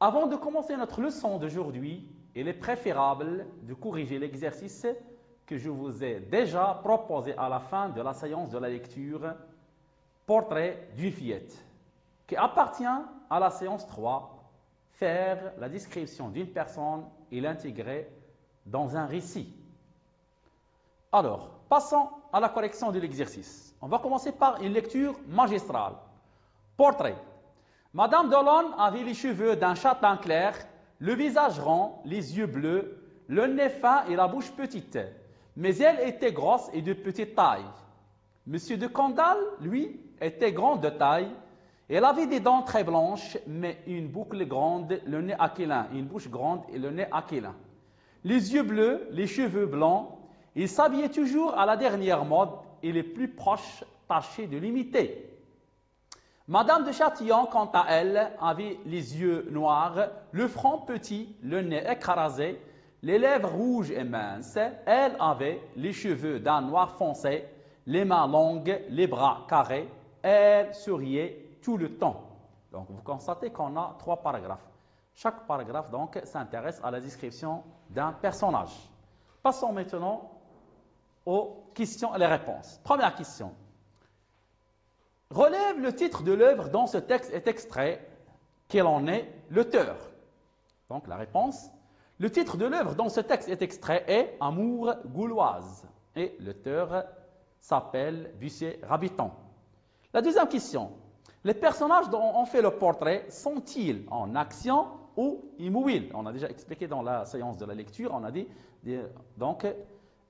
Avant de commencer notre leçon d'aujourd'hui, il est préférable de corriger l'exercice que je vous ai déjà proposé à la fin de la séance de la lecture Portrait d'une fillette, qui appartient à la séance 3, faire la description d'une personne et l'intégrer dans un récit. Alors, passons à la correction de l'exercice. On va commencer par une lecture magistrale. Portrait. Madame Delon avait les cheveux d'un châtain clair, le visage rond, les yeux bleus, le nez fin et la bouche petite. Mais elle était grosse et de petite taille. Monsieur de Candale, lui, était grand de taille. Elle avait des dents très blanches, mais une boucle grande, le nez aquilin, une bouche grande et le nez aquilin. Les yeux bleus, les cheveux blancs. Il s'habillait toujours à la dernière mode et les plus proches tâchaient de l'imiter. Madame de Châtillon, quant à elle, avait les yeux noirs, le front petit, le nez écrasé, les lèvres rouges et minces. Elle avait les cheveux d'un noir foncé, les mains longues, les bras carrés. Elle souriait tout le temps. Donc, vous constatez qu'on a 3 paragraphes. Chaque paragraphe, donc, s'intéresse à la description d'un personnage. Passons maintenant aux questions et les réponses. Première question. Relève le titre de l'œuvre dont ce texte est extrait. Quel en est l'auteur? Donc, la réponse. Le titre de l'œuvre dont ce texte est extrait est Amour gauloise. Et l'auteur s'appelle Bussier-Rabiton. La deuxième question. Les personnages dont on fait le portrait sont-ils en action ou immobiles? On a déjà expliqué dans la séance de la lecture, on a dit, donc,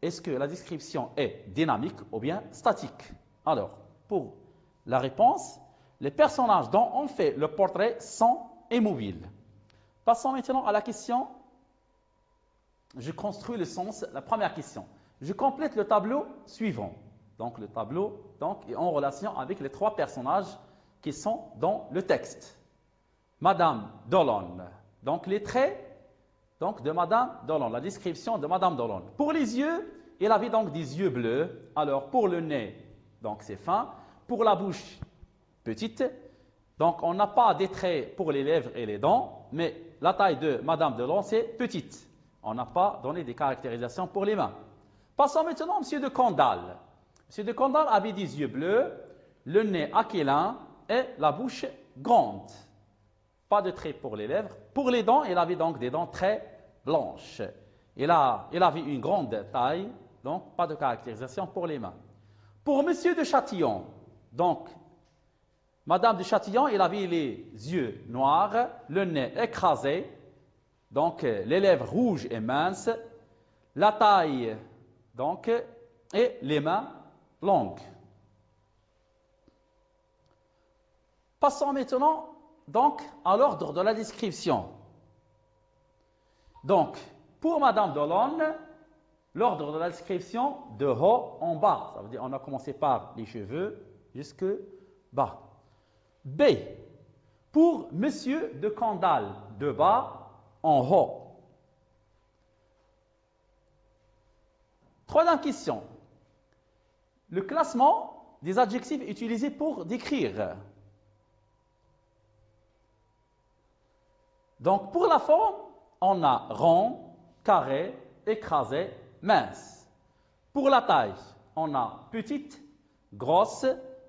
est-ce que la description est dynamique ou bien statique? Alors, pour la réponse, les personnages dont on fait le portrait sont immobiles. Passons maintenant à la question. Je construis le sens. La première question. Je complète le tableau suivant. Donc, le tableau est en relation avec les 3 personnages qui sont dans le texte. Madame Delon. Donc, les traits de Madame Delon, la description de Madame Delon. Pour les yeux, elle avait donc des yeux bleus. Alors, pour le nez, donc c'est fin. Pour la bouche, petite. Donc, on n'a pas des traits pour les lèvres et les dents, mais la taille de Madame Delon, c'est petite. On n'a pas donné des caractérisations pour les mains. Passons maintenant à M. de Candale. M. de Candale avait des yeux bleus, le nez aquilin et la bouche grande. Pas de traits pour les lèvres. Pour les dents, il avait donc des dents très blanches. Il avait une grande taille, donc pas de caractérisation pour les mains. Pour M. de Châtillon, donc, Madame de Châtillon, il avait les yeux noirs, le nez écrasé, donc les lèvres rouges et minces, la taille, donc, et les mains longues. Passons maintenant, donc, à l'ordre de la description. Donc, pour Madame Delon, l'ordre de la description de haut en bas. Ça veut dire on a commencé par les cheveux jusque bas. B. Pour Monsieur de Candale, de bas en haut. Troisième question. Le classement des adjectifs utilisés pour décrire. Donc, pour la forme, on a rond, carré, écrasé, mince. Pour la taille, on a petite, grosse,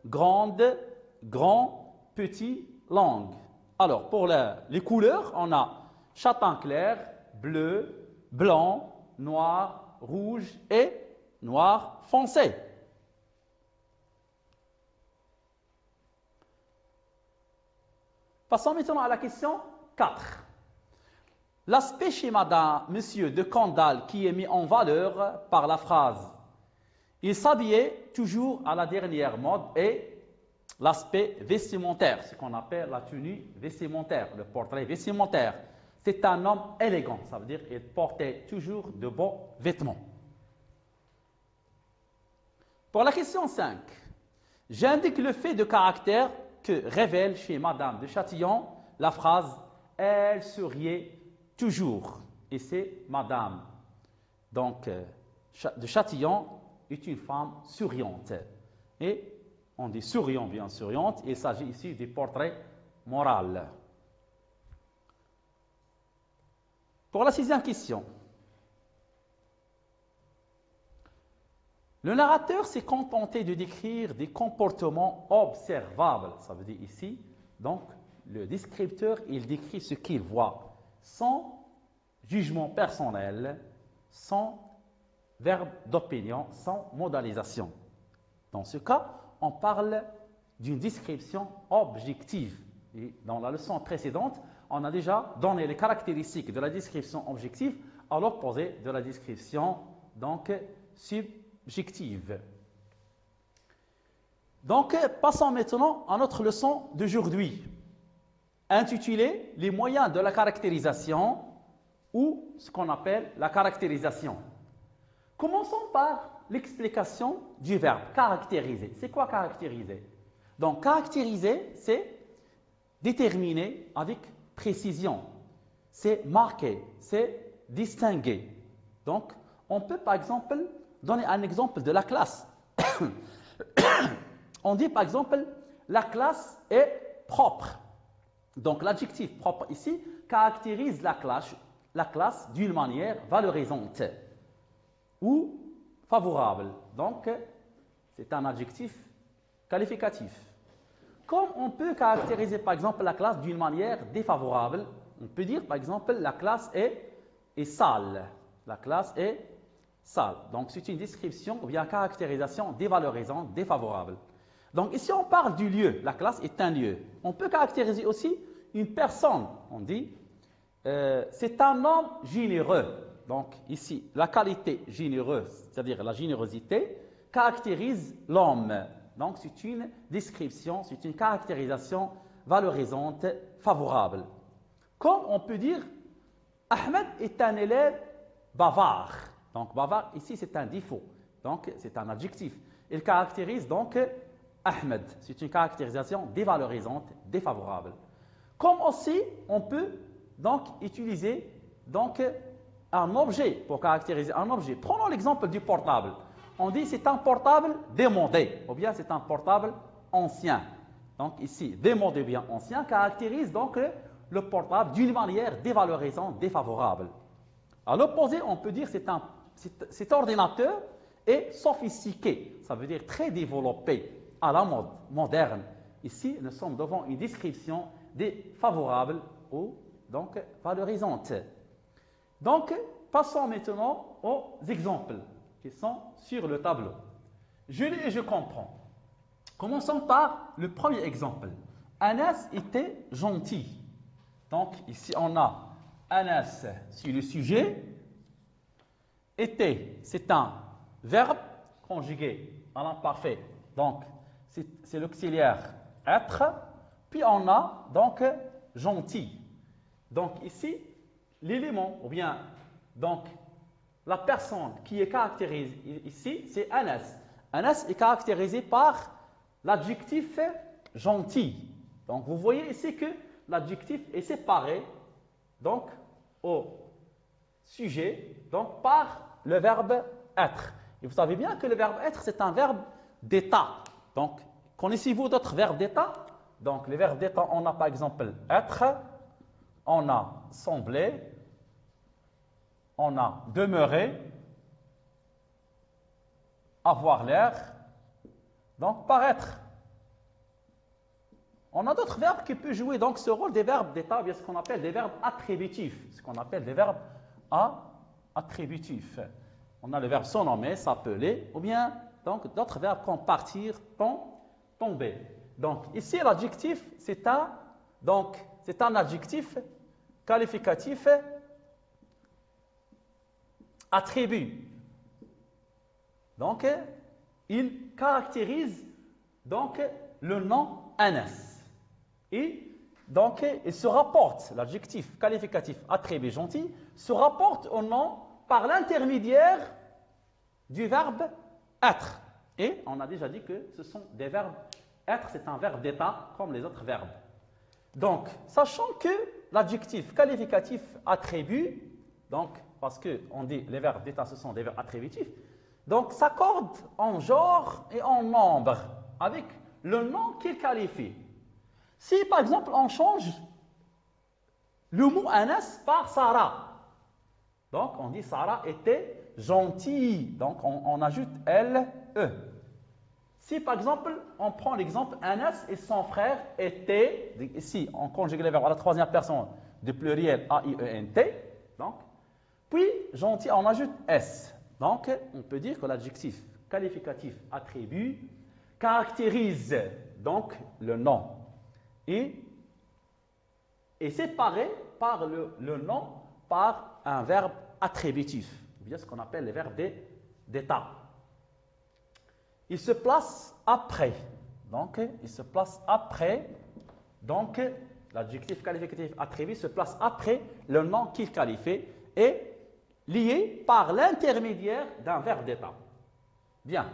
grande, grand, petit, longue. Alors, pour les couleurs, on a châtain clair, bleu, blanc, noir, rouge et noir foncé. Passons maintenant à la question 4. L'aspect chez Monsieur de Candale qui est mis en valeur par la phrase « Il s'habillait toujours à la dernière mode » et l'aspect vestimentaire, ce qu'on appelle la tenue vestimentaire, le portrait vestimentaire. C'est un homme élégant, ça veut dire qu'il portait toujours de beaux vêtements. Pour la question 5, j'indique le fait de caractère que révèle chez Madame de Châtillon la phrase « Elle souriait toujours ». Et c'est Madame de Châtillon est une femme souriante. Et on dit souriant, bien souriante. Il s'agit ici du portrait moral. Pour la sixième question, le narrateur s'est contenté de décrire des comportements observables. Ça veut dire ici, donc, le descripteur, il décrit ce qu'il voit, sans jugement personnel, sans verbe d'opinion, sans modalisation. Dans ce cas, on parle d'une description objective. Et dans la leçon précédente, on a déjà donné les caractéristiques de la description objective à l'opposé de la description donc subjective. Donc, passons maintenant à notre leçon d'aujourd'hui, intitulée « Les moyens de la caractérisation » ou ce qu'on appelle la caractérisation. Commençons par l'explication du verbe caractériser. C'est quoi caractériser? Donc, caractériser, c'est déterminer avec précision, c'est marquer, c'est distinguer. Donc, on peut par exemple donner un exemple de la classe. On dit par exemple, la classe est propre. Donc, l'adjectif propre ici caractérise la classe d'une manière valorisante ou favorable. Donc, c'est un adjectif qualificatif. Comme on peut caractériser par exemple la classe d'une manière défavorable, on peut dire par exemple la classe est sale. La classe est sale. Donc, c'est une description ou bien caractérisation dévalorisante, défavorable. Donc, ici, on parle du lieu. La classe est un lieu. On peut caractériser aussi une personne. On dit, c'est un homme généreux. Donc, ici, la qualité généreuse, c'est-à-dire la générosité, caractérise l'homme. Donc, c'est une description, c'est une caractérisation valorisante, favorable. Comme on peut dire, Ahmed est un élève bavard. Donc, bavard, ici, c'est un défaut. Donc, c'est un adjectif. Il caractérise donc Ahmed. C'est une caractérisation dévalorisante, défavorable. Comme aussi, on peut donc utiliser donc, un objet pour caractériser un objet. Prenons l'exemple du portable. On dit c'est un portable démodé, ou bien c'est un portable ancien. Donc ici, démodé ou bien ancien caractérise donc le portable d'une manière dévalorisante, défavorable. À l'opposé, on peut dire cet ordinateur est sophistiqué, ça veut dire très développé, à la mode, moderne. Ici, nous sommes devant une description défavorable ou donc valorisante. Donc, passons maintenant aux exemples qui sont sur le tableau. Je lis et je comprends. Commençons par le premier exemple. Anas était gentil. Donc, ici, on a Anas sur le sujet. Était, c'est un verbe conjugué à l'imparfait. Donc, c'est l'auxiliaire être. Puis, on a donc gentil. Donc, ici, l'élément, ou bien, donc, la personne qui est caractérisée ici, c'est Anas. Anas est caractérisé par l'adjectif gentil. Donc, vous voyez ici que l'adjectif est séparé, donc, au sujet, donc, par le verbe être. Et vous savez bien que le verbe être, c'est un verbe d'état. Donc, connaissez-vous d'autres verbes d'état? Donc, les verbes d'état, on a par exemple être, on a sembler, on a demeurer, avoir l'air, donc paraître. On a d'autres verbes qui peuvent jouer donc ce rôle des verbes d'état, bien ce qu'on appelle des verbes attributifs. Ce qu'on appelle des verbes attributifs. On a le verbe se nommer, s'appeler, ou bien donc d'autres verbes comme partir, tomber. Donc ici l'adjectif c'est un adjectif qualificatif attribut. Donc il caractérise donc le nom Anas. Et donc, il se rapporte, l'adjectif qualificatif attribut gentil, se rapporte au nom par l'intermédiaire du verbe être. Et on a déjà dit que ce sont des verbes. Être, c'est un verbe d'état comme les autres verbes. Donc, sachant que l'adjectif qualificatif attribut, donc, parce qu'on dit les verbes d'état, ce sont des verbes attributifs, donc s'accorde en genre et en nombre avec le nom qu'il qualifie. Si, par exemple, on change le mot Anas par Sarah, Donc, on dit Sarah était gentille. Donc, on ajoute L, E. Si, par exemple, on prend l'exemple Anas et son frère étaient, ici, on conjugue les verbes à la troisième personne du pluriel A-I-E-N-T. Donc, puis, gentil, on ajoute S. Donc, on peut dire que l'adjectif qualificatif attribut caractérise donc le nom et est séparé par le nom par un verbe attributif, ou bien ce qu'on appelle les verbes d'état. Il se place après. Donc, il se place après. Donc, l'adjectif qualificatif attribué se place après le nom qu'il qualifie et lié par l'intermédiaire d'un verbe d'état. Bien.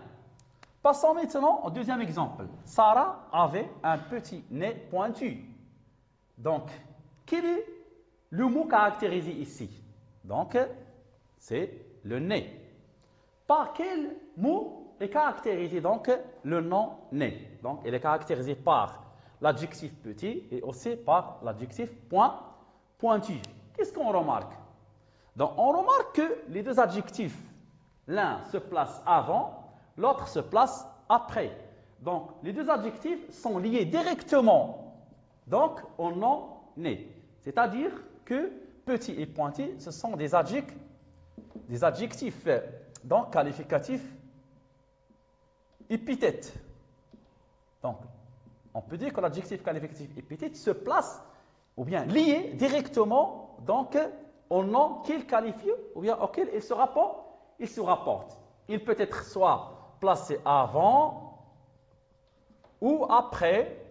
Passons maintenant au deuxième exemple. Sarah avait un petit nez pointu. Donc, quel est le mot caractérisé ici? Donc, c'est le nez. Par quel mot est caractérisé donc le nom nez? Donc, il est caractérisé par l'adjectif petit et aussi par l'adjectif pointu. Qu'est-ce qu'on remarque? Donc, on remarque que les deux adjectifs, l'un se place avant, l'autre se place après. Donc, les deux adjectifs sont liés directement donc, au nom né. C'est-à-dire que petit et pointu, ce sont des adjectifs donc qualificatifs épithètes. Donc, on peut dire que l'adjectif qualificatif épithète se place ou bien lié directement donc au nom qu'il qualifie ou bien auquel il se rapporte. Il peut être soit placé avant ou après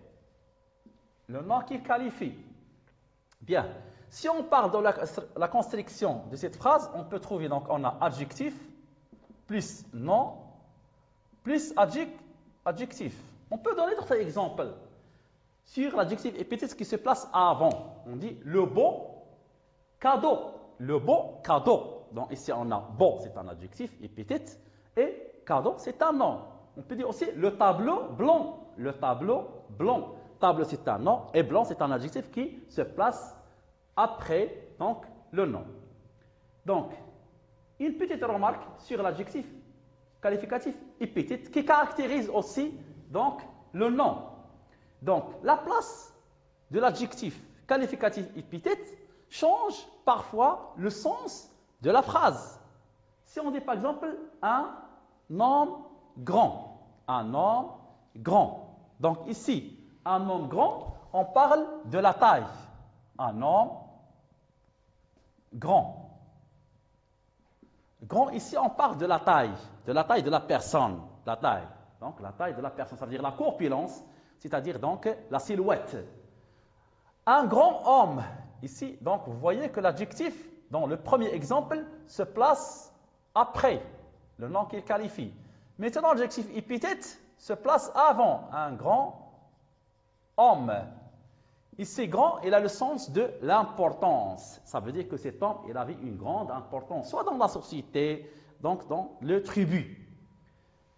le nom qu'il qualifie. Bien. Si on parle de la construction de cette phrase, on peut trouver, donc on a adjectif plus nom plus adjectif. On peut donner d'autres exemples sur l'adjectif épithète qui se place avant. On dit le beau cadeau. Le beau cadeau. Donc ici on a beau, c'est un adjectif épithète et cadeau, c'est un nom. On peut dire aussi le tableau blanc. Le tableau blanc. Tableau, c'est un nom et blanc, c'est un adjectif qui se place après donc le nom. Donc, une petite remarque sur l'adjectif qualificatif épithète qui caractérise aussi donc le nom. Donc, la place de l'adjectif qualificatif épithète change parfois le sens de la phrase. Si on dit par exemple un homme grand, un homme grand. Donc ici, un homme grand, on parle de la taille. Un homme grand. Grand, ici, on parle de la taille de la personne, la taille. Donc, la taille de la personne, ça veut dire la corpulence, c'est-à-dire donc la silhouette. Un grand homme, ici, donc, vous voyez que l'adjectif, dans le premier exemple, se place après le nom qu'il qualifie. Maintenant, l'adjectif épithète se place avant un grand homme. Ici, grand, il a le sens de l'importance. Ça veut dire que cet homme, il avait une grande importance, soit dans la société, donc dans le tribut.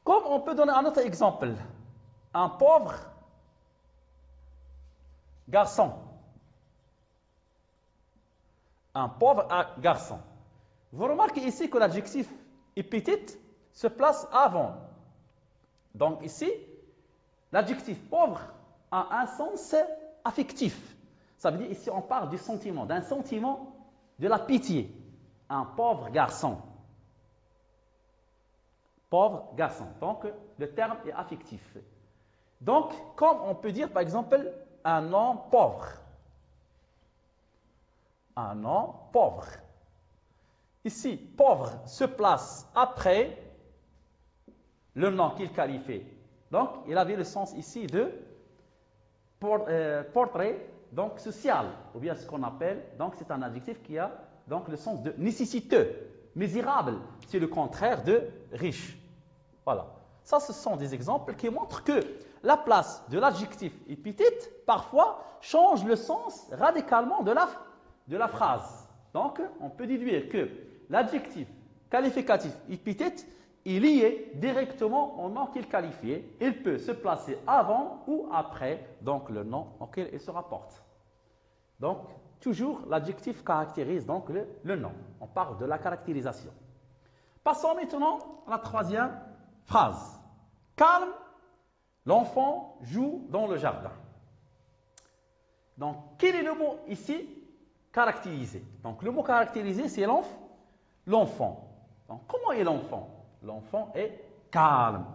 Comme on peut donner un autre exemple, un pauvre garçon. Un pauvre garçon. Vous remarquez ici que l'adjectif épithète se place avant. Donc ici, l'adjectif pauvre a un sens affectif. Ça veut dire ici on parle du sentiment, d'un sentiment de la pitié. Un pauvre garçon. Pauvre garçon. Donc le terme est affectif. Donc comme on peut dire par exemple un homme pauvre. Un homme pauvre. Ici, pauvre se place après le nom qu'il qualifie. Donc il avait le sens ici de portrait donc social, ou bien ce qu'on appelle, donc c'est un adjectif qui a donc le sens de nécessiteux, misérable, c'est le contraire de riche. Voilà. Ça, ce sont des exemples qui montrent que la place de l'adjectif épithète parfois change le sens radicalement de la phrase. Donc, on peut déduire que l'adjectif qualificatif épithète est lié directement au nom qu'il qualifie. Il peut se placer avant ou après donc le nom auquel il se rapporte. Donc, toujours l'adjectif caractérise donc le nom. On parle de la caractérisation. Passons maintenant à la troisième phrase. Calme, l'enfant joue dans le jardin. Donc, quel est le mot ici? Caractérisé. Donc, le mot caractérisé, c'est l'enfant. Donc, comment est l'enfant? L'enfant est calme.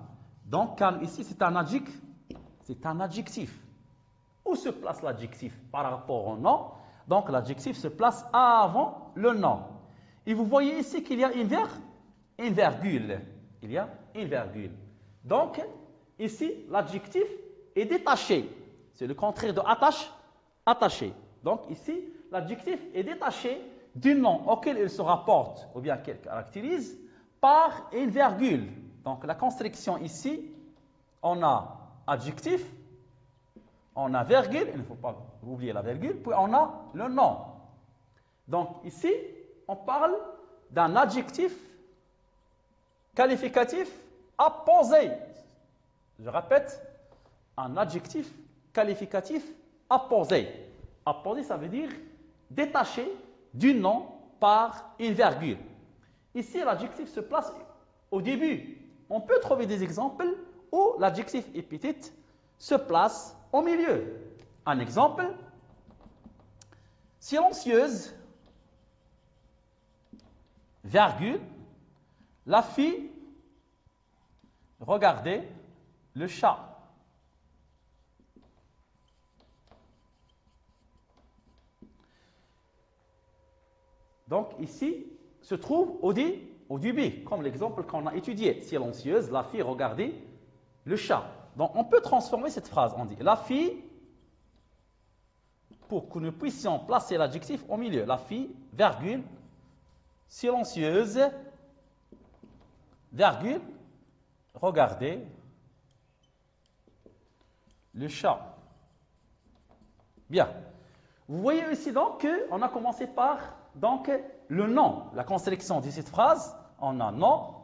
Donc, calme ici, c'est un adjectif. Où se place l'adjectif par rapport au nom? Donc, l'adjectif se place avant le nom. Et vous voyez ici qu'il y a une virgule. Il y a une virgule. Donc, ici, l'adjectif est détaché. C'est le contraire de attaché. Donc, ici, l'adjectif est détaché du nom auquel il se rapporte, ou bien qu'il caractérise, par une virgule. Donc, la construction ici, on a adjectif, on a virgule, il ne faut pas oublier la virgule, puis on a le nom. Donc, ici, on parle d'un adjectif qualificatif apposé. Je répète, un adjectif qualificatif apposé. Apposé, ça veut dire détaché du nom par une virgule. Ici, l'adjectif se place au début. On peut trouver des exemples où l'adjectif épithète se place au milieu. Un exemple, silencieuse, virgule, la fille regardait le chat. Donc ici se trouve au début, comme l'exemple qu'on a étudié. Silencieuse, la fille regardait le chat. Donc on peut transformer cette phrase. On dit la fille, pour que nous puissions placer l'adjectif au milieu. La fille, virgule, silencieuse, virgule, regardez le chat. Bien. Vous voyez ici donc qu'on a commencé par donc, le nom. La construction de cette phrase, on a nom,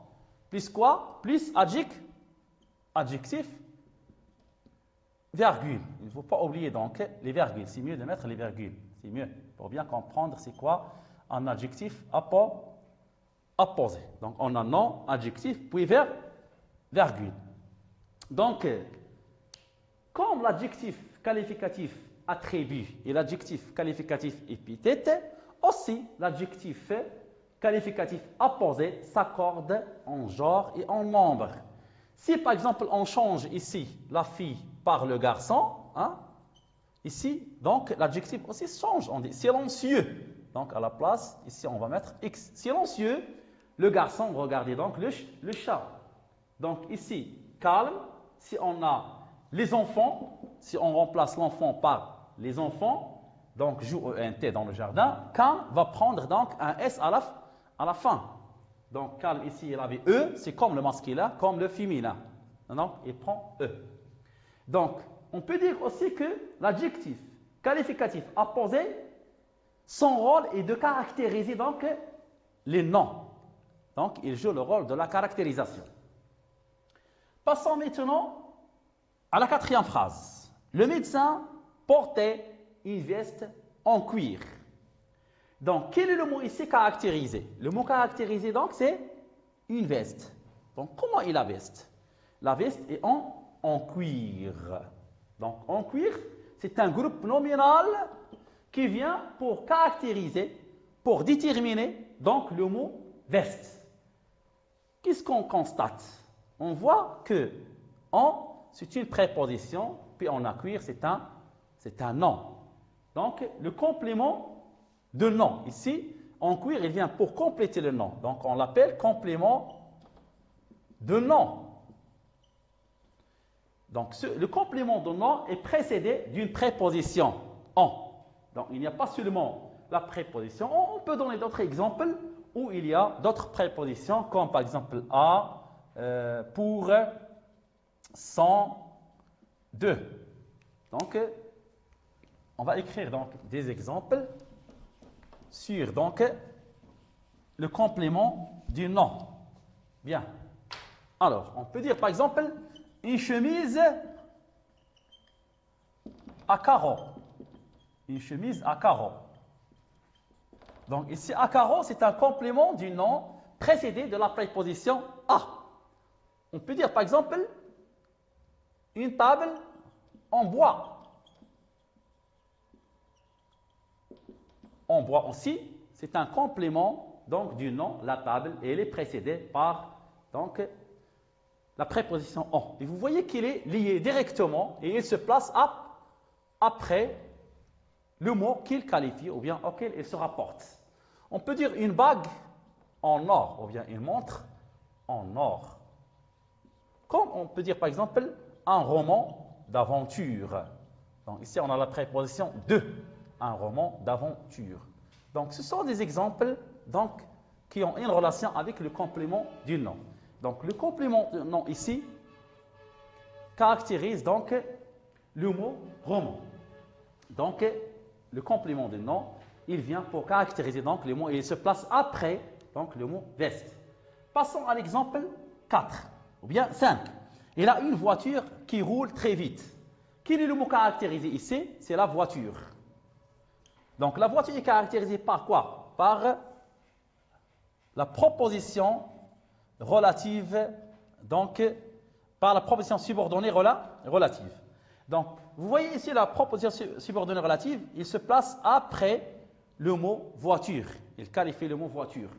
plus quoi? Plus adjectif, virgule. Il ne faut pas oublier donc les virgules. C'est mieux de mettre les virgules. C'est mieux pour bien comprendre c'est quoi un adjectif apposé. Donc, on a nom, adjectif, puis virgule. Donc, comme l'adjectif qualificatif attribut et l'adjectif qualificatif épithète, aussi l'adjectif qualificatif apposé s'accorde en genre et en nombre. Si par exemple on change ici la fille par le garçon, ici donc l'adjectif aussi change, on dit silencieux. Donc à la place, ici on va mettre X. Silencieux, le garçon, regardez donc le chat. Donc ici, calme, si on a les enfants, si on remplace l'enfant par les enfants, donc joue ENT dans le jardin, calme va prendre donc un S à la fin. Donc calme ici, il avait E, c'est comme le masculin, comme le féminin. Donc il prend E. Donc on peut dire aussi que l'adjectif qualificatif apposé, son rôle est de caractériser donc les noms. Donc il joue le rôle de la caractérisation. Passons maintenant à la quatrième phrase. Le médecin portait une veste en cuir. Donc, quel est le mot ici caractérisé? Le mot caractérisé, donc, c'est une veste. Donc, comment est la veste? La veste est en cuir. Donc, en cuir, c'est un groupe nominal qui vient pour caractériser, pour déterminer, donc, le mot veste. Qu'est-ce qu'on constate? On voit que en, c'est une préposition, puis en cuir, c'est un nom. Donc, le complément de nom. Ici, en cuir, il vient pour compléter le nom. Donc, on l'appelle complément de nom. Donc, le complément de nom est précédé d'une préposition en. Donc, il n'y a pas seulement la préposition. On peut donner d'autres exemples où il y a d'autres prépositions, comme par exemple à, pour, sans, de. Donc, on va écrire donc des exemples sur donc le complément du nom. Bien. Alors, on peut dire par exemple une chemise à carreaux. Une chemise à carreaux. Donc ici, A carreau, c'est un complément du nom précédé de la préposition A. On peut dire par exemple une table en bois. En bois aussi, c'est un complément donc, du nom, la table, et elle est précédée par donc, la préposition en. Et vous voyez qu'il est lié directement et il se place après le mot qu'il qualifie ou bien auquel il se rapporte. On peut dire une bague en or ou bien une montre en or. Comme on peut dire par exemple un roman d'aventure. Donc ici on a la préposition de, un roman d'aventure. Donc ce sont des exemples donc, qui ont une relation avec le complément du nom. Donc le complément du nom ici caractérise donc le mot roman. Donc le complément du nom, il vient pour caractériser donc le mot et il se place après donc, le mot veste. Passons à l'exemple 4 ou bien 5. Il a une voiture qui roule très vite. Quel est le mot caractérisé ici? C'est la voiture. Donc la voiture est caractérisée par quoi? Par la proposition relative, donc par la proposition subordonnée relative. Donc vous voyez ici la proposition subordonnée relative, il se place après le mot voiture. Il qualifie le mot voiture.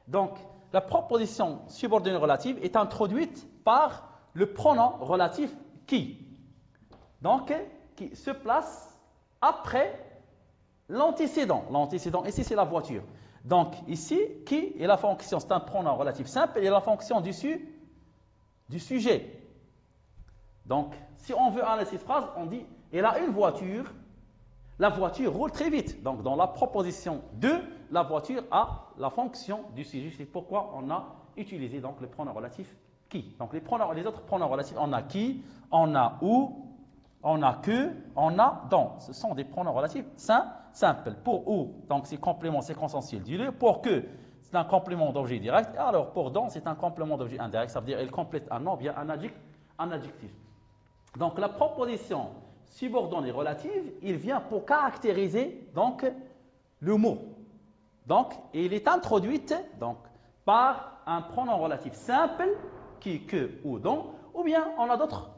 Donc la proposition subordonnée relative est introduite par le pronom relatif qui. Donc qui se place après l'antécédent. L'antécédent ici c'est la voiture. Donc ici, qui est la fonction, c'est un pronom relatif simple, et la fonction du sujet. Donc, si on veut analyser cette phrase, on dit, elle a une voiture, la voiture roule très vite. Donc, dans la proposition de, la voiture a la fonction du sujet. C'est pourquoi on a utilisé donc, le pronom relatif qui. Donc, les autres pronoms relatifs, on a qui, on a où, on a que, on a dont. Ce sont des pronoms relatifs simples. Pour où, donc c'est complément séquentiel du lieu. Pour que, c'est un complément d'objet direct. Et alors pour dont, c'est un complément d'objet indirect. Ça veut dire qu'il complète un nom bien un adjectif. Donc la proposition subordonnée relative, il vient pour caractériser donc le mot. Donc il est introduite donc par un pronom relatif simple qui, que ou dont, ou bien on a d'autres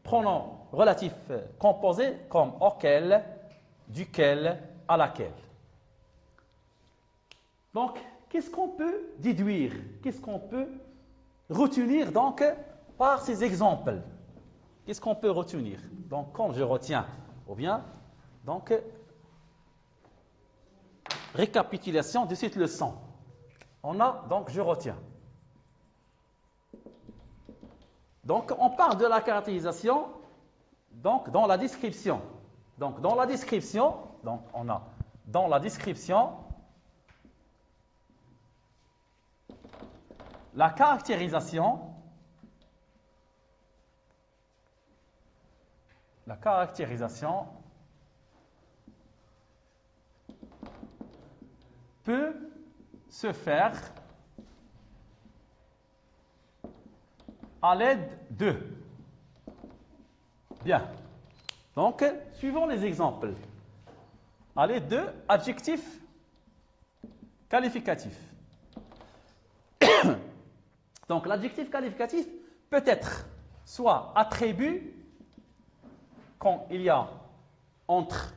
pronoms relatifs composés comme auquel, duquel, à laquelle. Donc, qu'est-ce qu'on peut déduire? Qu'est-ce qu'on peut retenir donc par ces exemples? Qu'est-ce qu'on peut retenir? Donc, quand je retiens, ou bien, donc, récapitulation de cette leçon. On a, donc, je retiens. Donc, on parle de la caractérisation donc, dans la description. Donc, dans la description, donc, on a dans la description la caractérisation peut se faire à l'aide de. Bien. Donc, suivons les exemples. À l'aide de adjectifs qualificatifs. Donc, l'adjectif qualificatif peut être soit attribut, quand il y a entre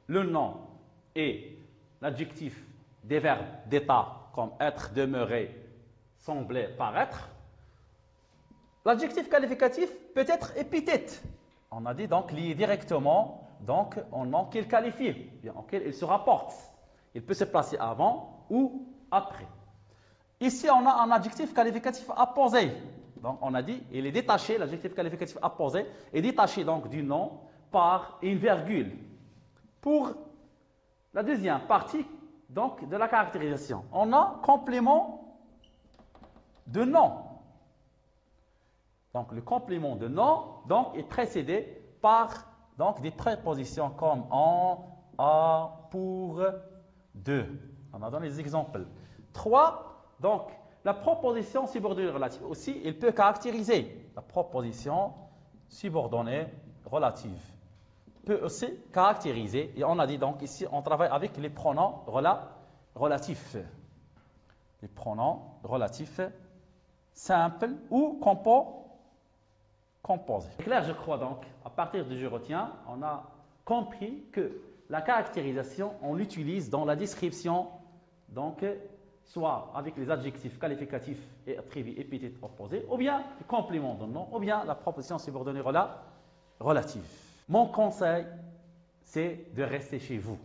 le nom et l'adjectif des verbes d'état, comme être, demeurer, sembler, paraître. L'adjectif qualificatif peut être épithète. On a dit donc lié directement donc, au nom qu'il qualifie, bien, auquel il se rapporte. Il peut se placer avant ou après. Ici, on a un adjectif qualificatif apposé. Donc, on a dit, il est détaché, l'adjectif qualificatif apposé est détaché donc du nom par une virgule. Pour la deuxième partie donc, de la caractérisation, on a complément de nom. Donc, le complément de nom donc, est précédé par donc, des prépositions comme en, à, pour, de. On a donné des exemples. 3. Donc, la proposition subordonnée relative aussi, il peut caractériser. La proposition subordonnée relative peut aussi caractériser. Et on a dit donc ici, on travaille avec les pronoms relatifs. Les pronoms relatifs simples ou composés. C'est clair, je crois donc. À partir de je retiens, on a compris que la caractérisation, on l'utilise dans la description, donc soit avec les adjectifs qualificatifs et attributs épithètes opposés, ou bien le complément de nom, ou bien la proposition subordonnée relative. Mon conseil, c'est de rester chez vous.